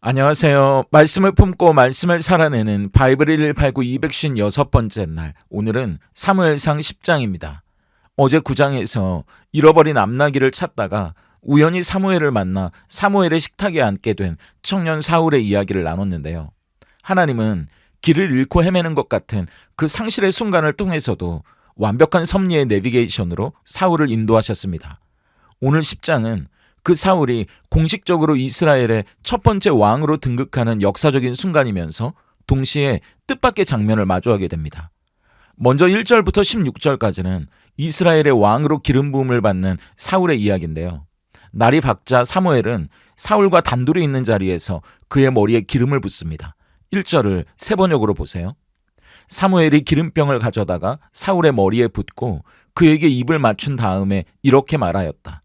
안녕하세요. 말씀을 품고 말씀을 살아내는 바이블 189 256번째 날, 오늘은 사무엘상 10장입니다. 어제 9장에서 잃어버린 암나귀를 찾다가 우연히 사무엘을 만나 사무엘의 식탁에 앉게 된 청년 사울의 이야기를 나눴는데요. 하나님은 길을 잃고 헤매는 것 같은 그 상실의 순간을 통해서도 완벽한 섭리의 내비게이션으로 사울을 인도하셨습니다. 오늘 10장은 그 사울이 공식적으로 이스라엘의 첫 번째 왕으로 등극하는 역사적인 순간이면서 동시에 뜻밖의 장면을 마주하게 됩니다. 먼저 1절부터 16절까지는 이스라엘의 왕으로 기름 부음을 받는 사울의 이야기인데요. 날이 밝자 사무엘은 사울과 단둘이 있는 자리에서 그의 머리에 기름을 붓습니다. 1절을 세 번역으로 보세요. 사무엘이 기름병을 가져다가 사울의 머리에 붓고 그에게 입을 맞춘 다음에 이렇게 말하였다.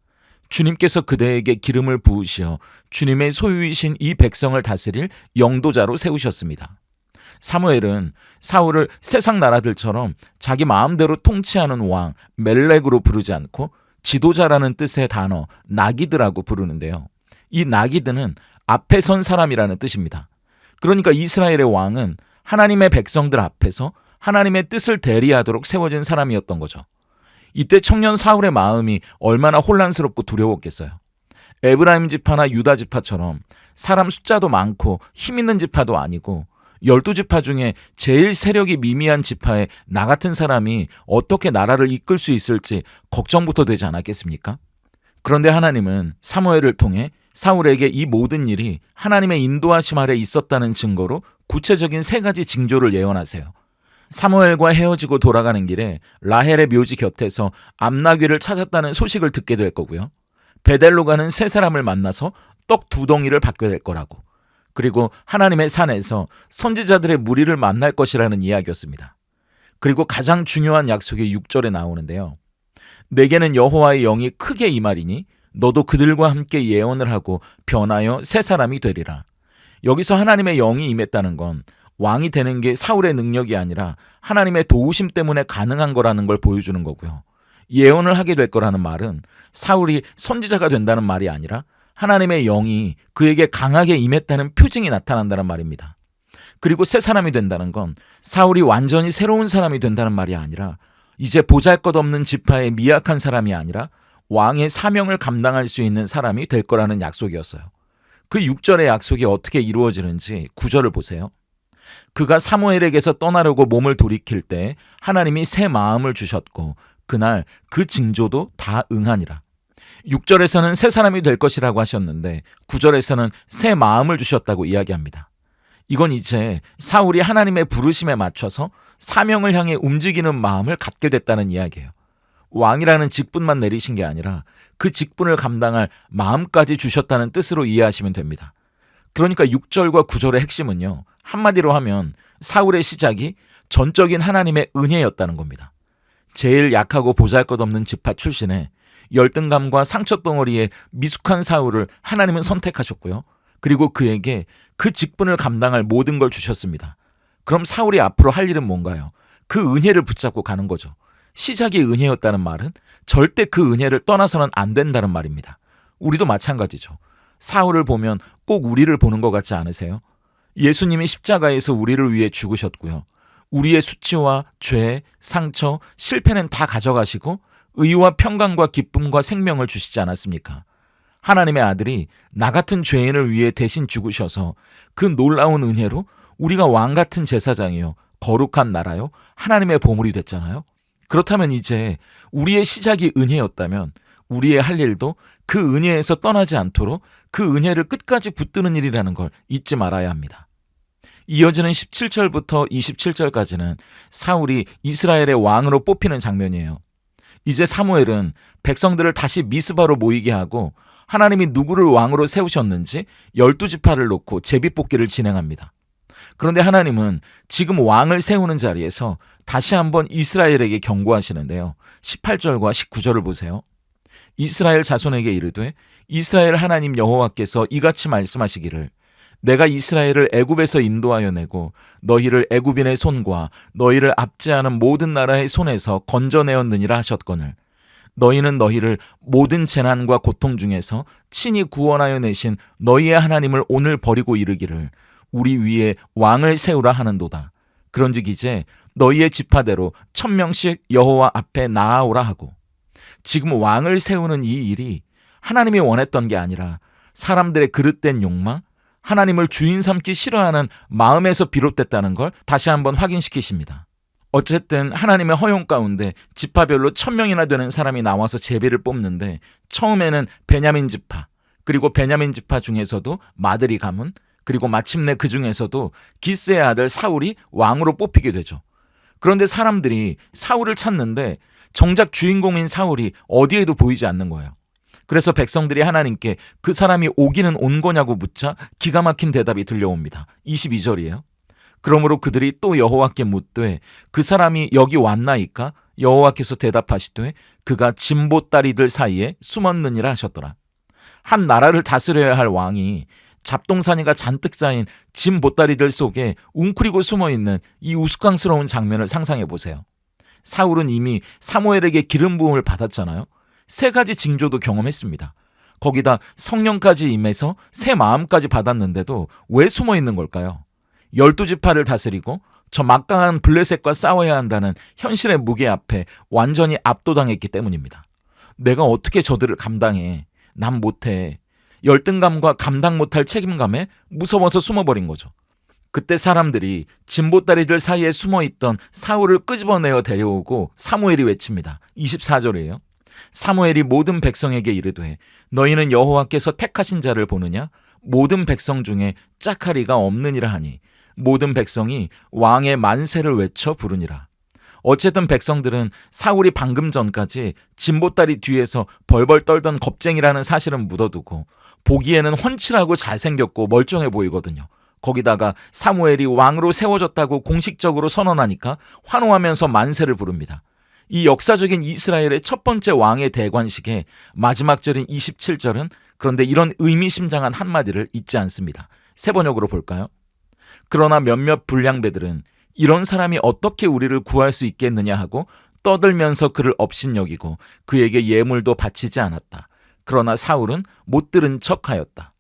주님께서 그대에게 기름을 부으시어 주님의 소유이신 이 백성을 다스릴 영도자로 세우셨습니다. 사무엘은 사울을 세상 나라들처럼 자기 마음대로 통치하는 왕 멜렉으로 부르지 않고 지도자라는 뜻의 단어 나기드라고 부르는데요. 이 나기드는 앞에 선 사람이라는 뜻입니다. 그러니까 이스라엘의 왕은 하나님의 백성들 앞에서 하나님의 뜻을 대리하도록 세워진 사람이었던 거죠. 이때 청년 사울의 마음이 얼마나 혼란스럽고 두려웠겠어요. 에브라임 지파나 유다 지파처럼 사람 숫자도 많고 힘 있는 지파도 아니고 12지파 중에 제일 세력이 미미한 지파에 나 같은 사람이 어떻게 나라를 이끌 수 있을지 걱정부터 되지 않았겠습니까? 그런데 하나님은 사무엘을 통해 사울에게 이 모든 일이 하나님의 인도하심 아래 있었다는 증거로 구체적인 3가지 징조를 예언하세요. 사무엘과 헤어지고 돌아가는 길에 라헬의 묘지 곁에서 암나귀를 찾았다는 소식을 듣게 될 거고요. 베델로 가는 3사람을 만나서 떡 2덩이를 받게 될 거라고. 그리고 하나님의 산에서 선지자들의 무리를 만날 것이라는 이야기였습니다. 그리고 가장 중요한 약속이 6절에 나오는데요. 내게는 여호와의 영이 크게 임하리니 너도 그들과 함께 예언을 하고 변하여 새 사람이 되리라. 여기서 하나님의 영이 임했다는 건 왕이 되는 게 사울의 능력이 아니라 하나님의 도우심 때문에 가능한 거라는 걸 보여주는 거고요. 예언을 하게 될 거라는 말은 사울이 선지자가 된다는 말이 아니라 하나님의 영이 그에게 강하게 임했다는 표징이 나타난다는 말입니다. 그리고 새 사람이 된다는 건 사울이 완전히 새로운 사람이 된다는 말이 아니라 이제 보잘것없는 지파의 미약한 사람이 아니라 왕의 사명을 감당할 수 있는 사람이 될 거라는 약속이었어요. 그 6절의 약속이 어떻게 이루어지는지 9절을 보세요. 그가 사무엘에게서 떠나려고 몸을 돌이킬 때 하나님이 새 마음을 주셨고 그날 그 징조도 다 응하니라. 6절에서는 새 사람이 될 것이라고 하셨는데 9절에서는 새 마음을 주셨다고 이야기합니다. 이건 이제 사울이 하나님의 부르심에 맞춰서 사명을 향해 움직이는 마음을 갖게 됐다는 이야기예요. 왕이라는 직분만 내리신 게 아니라 그 직분을 감당할 마음까지 주셨다는 뜻으로 이해하시면 됩니다. 그러니까 6절과 9절의 핵심은요. 한마디로 하면 사울의 시작이 전적인 하나님의 은혜였다는 겁니다. 제일 약하고 보잘것없는 지파 출신에 열등감과 상처덩어리에 미숙한 사울을 하나님은 선택하셨고요. 그리고 그에게 그 직분을 감당할 모든 걸 주셨습니다. 그럼 사울이 앞으로 할 일은 뭔가요? 그 은혜를 붙잡고 가는 거죠. 시작이 은혜였다는 말은 절대 그 은혜를 떠나서는 안 된다는 말입니다. 우리도 마찬가지죠. 사울을 보면 꼭 우리를 보는 것 같지 않으세요? 예수님이 십자가에서 우리를 위해 죽으셨고요. 우리의 수치와 죄, 상처, 실패는 다 가져가시고 의와 평강과 기쁨과 생명을 주시지 않았습니까? 하나님의 아들이 나 같은 죄인을 위해 대신 죽으셔서 그 놀라운 은혜로 우리가 왕 같은 제사장이요, 거룩한 나라요, 하나님의 보물이 됐잖아요. 그렇다면 이제 우리의 시작이 은혜였다면 우리의 할 일도 그 은혜에서 떠나지 않도록 그 은혜를 끝까지 붙드는 일이라는 걸 잊지 말아야 합니다. 이어지는 17절부터 27절까지는 사울이 이스라엘의 왕으로 뽑히는 장면이에요. 이제 사무엘은 백성들을 다시 미스바로 모이게 하고 하나님이 누구를 왕으로 세우셨는지 12지파를 놓고 제비뽑기를 진행합니다. 그런데 하나님은 지금 왕을 세우는 자리에서 다시 한번 이스라엘에게 경고하시는데요. 18절과 19절을 보세요. 이스라엘 자손에게 이르되 이스라엘 하나님 여호와께서 이같이 말씀하시기를 내가 이스라엘을 애굽에서 인도하여 내고 너희를 애굽인의 손과 너희를 압제하는 모든 나라의 손에서 건져내었느니라 하셨거늘 너희는 너희를 모든 재난과 고통 중에서 친히 구원하여 내신 너희의 하나님을 오늘 버리고 이르기를 우리 위에 왕을 세우라 하는도다. 그런즉 이제 너희의 지파대로 1000명씩 여호와 앞에 나아오라 하고. 지금 왕을 세우는 이 일이 하나님이 원했던 게 아니라 사람들의 그릇된 욕망, 하나님을 주인 삼기 싫어하는 마음에서 비롯됐다는 걸 다시 한번 확인시키십니다. 어쨌든 하나님의 허용 가운데 지파별로 1000명이나 되는 사람이 나와서 제비를 뽑는데 처음에는 베냐민 지파, 그리고 베냐민 지파 중에서도 마들이 가문, 그리고 마침내 그 중에서도 기스의 아들 사울이 왕으로 뽑히게 되죠. 그런데 사람들이 사울을 찾는데 정작 주인공인 사울이 어디에도 보이지 않는 거예요. 그래서 백성들이 하나님께 그 사람이 오기는 온 거냐고 묻자 기가 막힌 대답이 들려옵니다. 22절이에요. 그러므로 그들이 또 여호와께 묻되 그 사람이 여기 왔나이까? 여호와께서 대답하시되 그가 진보다리들 사이에 숨었느니라 하셨더라. 한 나라를 다스려야 할 왕이 잡동사니가 잔뜩 쌓인 진보다리들 속에 웅크리고 숨어있는 이 우스꽝스러운 장면을 상상해 보세요. 사울은 이미 사무엘에게 기름 부음을 받았잖아요. 3가지 징조도 경험했습니다. 거기다 성령까지 임해서 새 마음까지 받았는데도 왜 숨어있는 걸까요? 12지파를 다스리고 저 막강한 블레셋과 싸워야 한다는 현실의 무게 앞에 완전히 압도당했기 때문입니다. 내가 어떻게 저들을 감당해? 난 못해. 열등감과 감당 못할 책임감에 무서워서 숨어버린 거죠. 그때 사람들이 진보다리들 사이에 숨어있던 사울을 끄집어내어 데려오고 사무엘이 외칩니다. 24절이에요. 사무엘이 모든 백성에게 이르되 너희는 여호와께서 택하신 자를 보느냐? 모든 백성 중에 짝하리가 없느니라 하니 모든 백성이 왕의 만세를 외쳐 부르니라. 어쨌든 백성들은 사울이 방금 전까지 진보다리 뒤에서 벌벌 떨던 겁쟁이라는 사실은 묻어두고 보기에는 훤칠하고 잘생겼고 멀쩡해 보이거든요. 거기다가 사무엘이 왕으로 세워졌다고 공식적으로 선언하니까 환호하면서 만세를 부릅니다. 이 역사적인 이스라엘의 첫 번째 왕의 대관식의 마지막 절인 27절은 그런데 이런 의미심장한 한마디를 잊지 않습니다. 세 번역으로 볼까요? 그러나 몇몇 불량배들은 이런 사람이 어떻게 우리를 구할 수 있겠느냐 하고 떠들면서 그를 업신여기고 그에게 예물도 바치지 않았다. 그러나 사울은 못 들은 척하였다.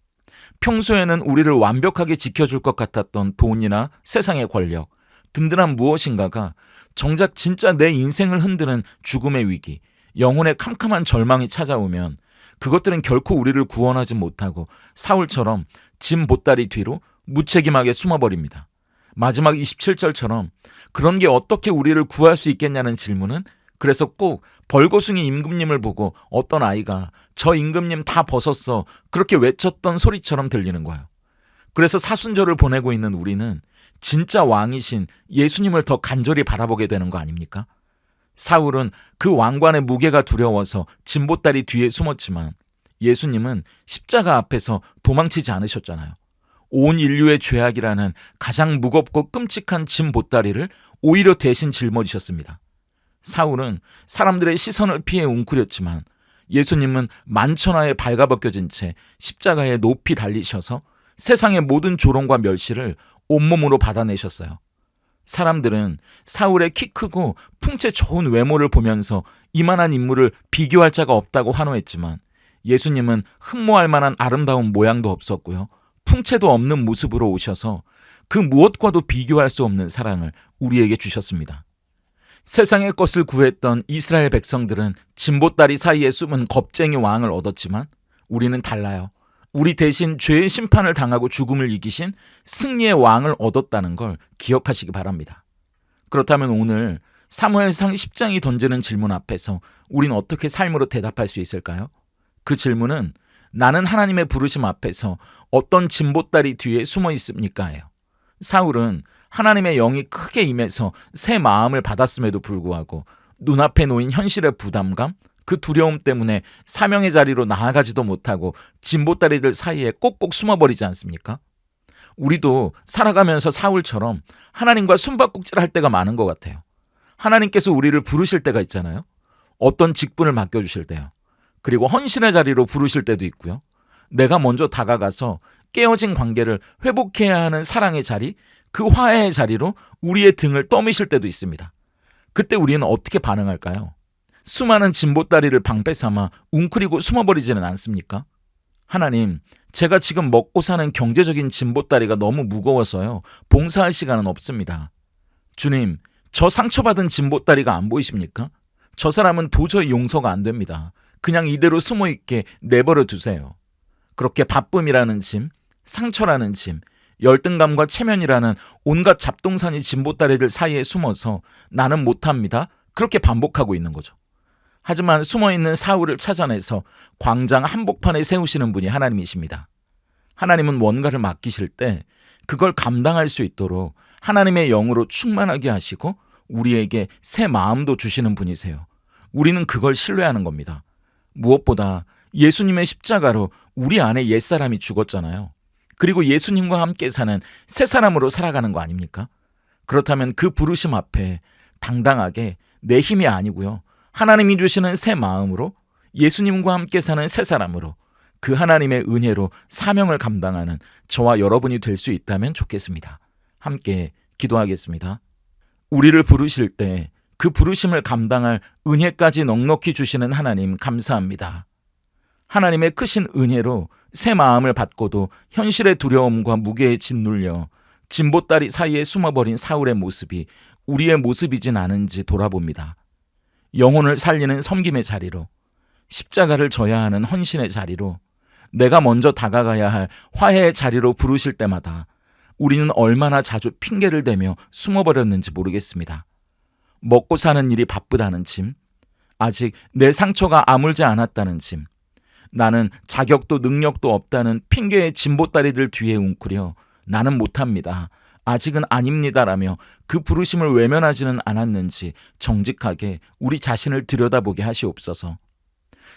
평소에는 우리를 완벽하게 지켜줄 것 같았던 돈이나 세상의 권력, 든든한 무엇인가가 정작 진짜 내 인생을 흔드는 죽음의 위기, 영혼의 캄캄한 절망이 찾아오면 그것들은 결코 우리를 구원하지 못하고 사울처럼 짐 보따리 뒤로 무책임하게 숨어버립니다. 마지막 27절처럼 그런 게 어떻게 우리를 구할 수 있겠냐는 질문은 그래서 꼭 벌거숭이 임금님을 보고 어떤 아이가 저 임금님 다 벗었어 그렇게 외쳤던 소리처럼 들리는 거예요. 그래서 사순절을 보내고 있는 우리는 진짜 왕이신 예수님을 더 간절히 바라보게 되는 거 아닙니까? 사울은 그 왕관의 무게가 두려워서 진보다리 뒤에 숨었지만 예수님은 십자가 앞에서 도망치지 않으셨잖아요. 온 인류의 죄악이라는 가장 무겁고 끔찍한 짐 보따리를 오히려 대신 짊어지셨습니다. 사울은 사람들의 시선을 피해 웅크렸지만 예수님은 만천하에 발가벗겨진 채 십자가에 높이 달리셔서 세상의 모든 조롱과 멸시를 온몸으로 받아내셨어요. 사람들은 사울의 키 크고 풍채 좋은 외모를 보면서 이만한 인물을 비교할 자가 없다고 환호했지만 예수님은 흠모할 만한 아름다운 모양도 없었고요. 풍채도 없는 모습으로 오셔서 그 무엇과도 비교할 수 없는 사랑을 우리에게 주셨습니다. 세상의 것을 구했던 이스라엘 백성들은 진보다리 사이에 숨은 겁쟁이 왕을 얻었지만 우리는 달라요. 우리 대신 죄의 심판을 당하고 죽음을 이기신 승리의 왕을 얻었다는 걸 기억하시기 바랍니다. 그렇다면 오늘 사무엘상 10장이 던지는 질문 앞에서 우린 어떻게 삶으로 대답할 수 있을까요? 그 질문은 나는 하나님의 부르심 앞에서 어떤 진보다리 뒤에 숨어 있습니까? 예요. 사울은 하나님의 영이 크게 임해서 새 마음을 받았음에도 불구하고 눈앞에 놓인 현실의 부담감, 그 두려움 때문에 사명의 자리로 나아가지도 못하고 진보다리들 사이에 꼭꼭 숨어버리지 않습니까? 우리도 살아가면서 사울처럼 하나님과 숨바꼭질 할 때가 많은 것 같아요. 하나님께서 우리를 부르실 때가 있잖아요. 어떤 직분을 맡겨주실 때요. 그리고 헌신의 자리로 부르실 때도 있고요. 내가 먼저 다가가서 깨어진 관계를 회복해야 하는 사랑의 자리, 그 화해의 자리로 우리의 등을 떠미실 때도 있습니다. 그때 우리는 어떻게 반응할까요? 수많은 진보다리를 방패 삼아 웅크리고 숨어버리지는 않습니까? 하나님, 제가 지금 먹고 사는 경제적인 진보다리가 너무 무거워서요. 봉사할 시간은 없습니다. 주님, 저 상처받은 진보다리가 안 보이십니까? 저 사람은 도저히 용서가 안 됩니다. 그냥 이대로 숨어있게 내버려 두세요. 그렇게 바쁨이라는 짐, 상처라는 짐, 열등감과 체면이라는 온갖 잡동사니 진보다리들 사이에 숨어서 나는 못합니다. 그렇게 반복하고 있는 거죠. 하지만 숨어있는 사울을 찾아내서 광장 한복판에 세우시는 분이 하나님이십니다. 하나님은 뭔가를 맡기실 때 그걸 감당할 수 있도록 하나님의 영으로 충만하게 하시고 우리에게 새 마음도 주시는 분이세요. 우리는 그걸 신뢰하는 겁니다. 무엇보다 예수님의 십자가로 우리 안에 옛사람이 죽었잖아요. 그리고 예수님과 함께 사는 새 사람으로 살아가는 거 아닙니까? 그렇다면 그 부르심 앞에 당당하게 내 힘이 아니고요. 하나님이 주시는 새 마음으로 예수님과 함께 사는 새 사람으로 그 하나님의 은혜로 사명을 감당하는 저와 여러분이 될 수 있다면 좋겠습니다. 함께 기도하겠습니다. 우리를 부르실 때 그 부르심을 감당할 은혜까지 넉넉히 주시는 하나님 감사합니다. 하나님의 크신 은혜로 새 마음을 받고도 현실의 두려움과 무게에 짓눌려 진보다리 사이에 숨어버린 사울의 모습이 우리의 모습이진 않은지 돌아봅니다. 영혼을 살리는 섬김의 자리로, 십자가를 져야 하는 헌신의 자리로, 내가 먼저 다가가야 할 화해의 자리로 부르실 때마다 우리는 얼마나 자주 핑계를 대며 숨어버렸는지 모르겠습니다. 먹고 사는 일이 바쁘다는 짐, 아직 내 상처가 아물지 않았다는 짐, 나는 자격도 능력도 없다는 핑계의 진보다리들 뒤에 웅크려 나는 못합니다. 아직은 아닙니다라며 그 부르심을 외면하지는 않았는지 정직하게 우리 자신을 들여다보게 하시옵소서.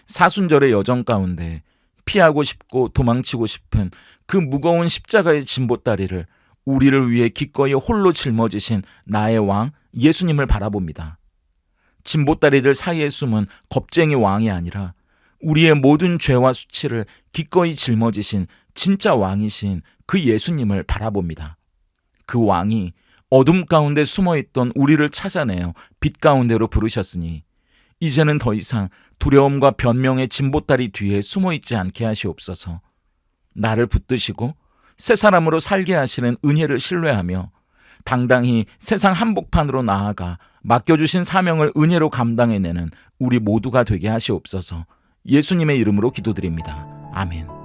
사순절의 여정 가운데 피하고 싶고 도망치고 싶은 그 무거운 십자가의 진보다리를 우리를 위해 기꺼이 홀로 짊어지신 나의 왕 예수님을 바라봅니다. 진보다리들 사이에 숨은 겁쟁이 왕이 아니라 우리의 모든 죄와 수치를 기꺼이 짊어지신 진짜 왕이신 그 예수님을 바라봅니다. 그 왕이 어둠 가운데 숨어있던 우리를 찾아내어 빛 가운데로 부르셨으니 이제는 더 이상 두려움과 변명의 진보다리 뒤에 숨어있지 않게 하시옵소서. 나를 붙드시고 새 사람으로 살게 하시는 은혜를 신뢰하며 당당히 세상 한복판으로 나아가 맡겨주신 사명을 은혜로 감당해내는 우리 모두가 되게 하시옵소서. 예수님의 이름으로 기도드립니다. 아멘.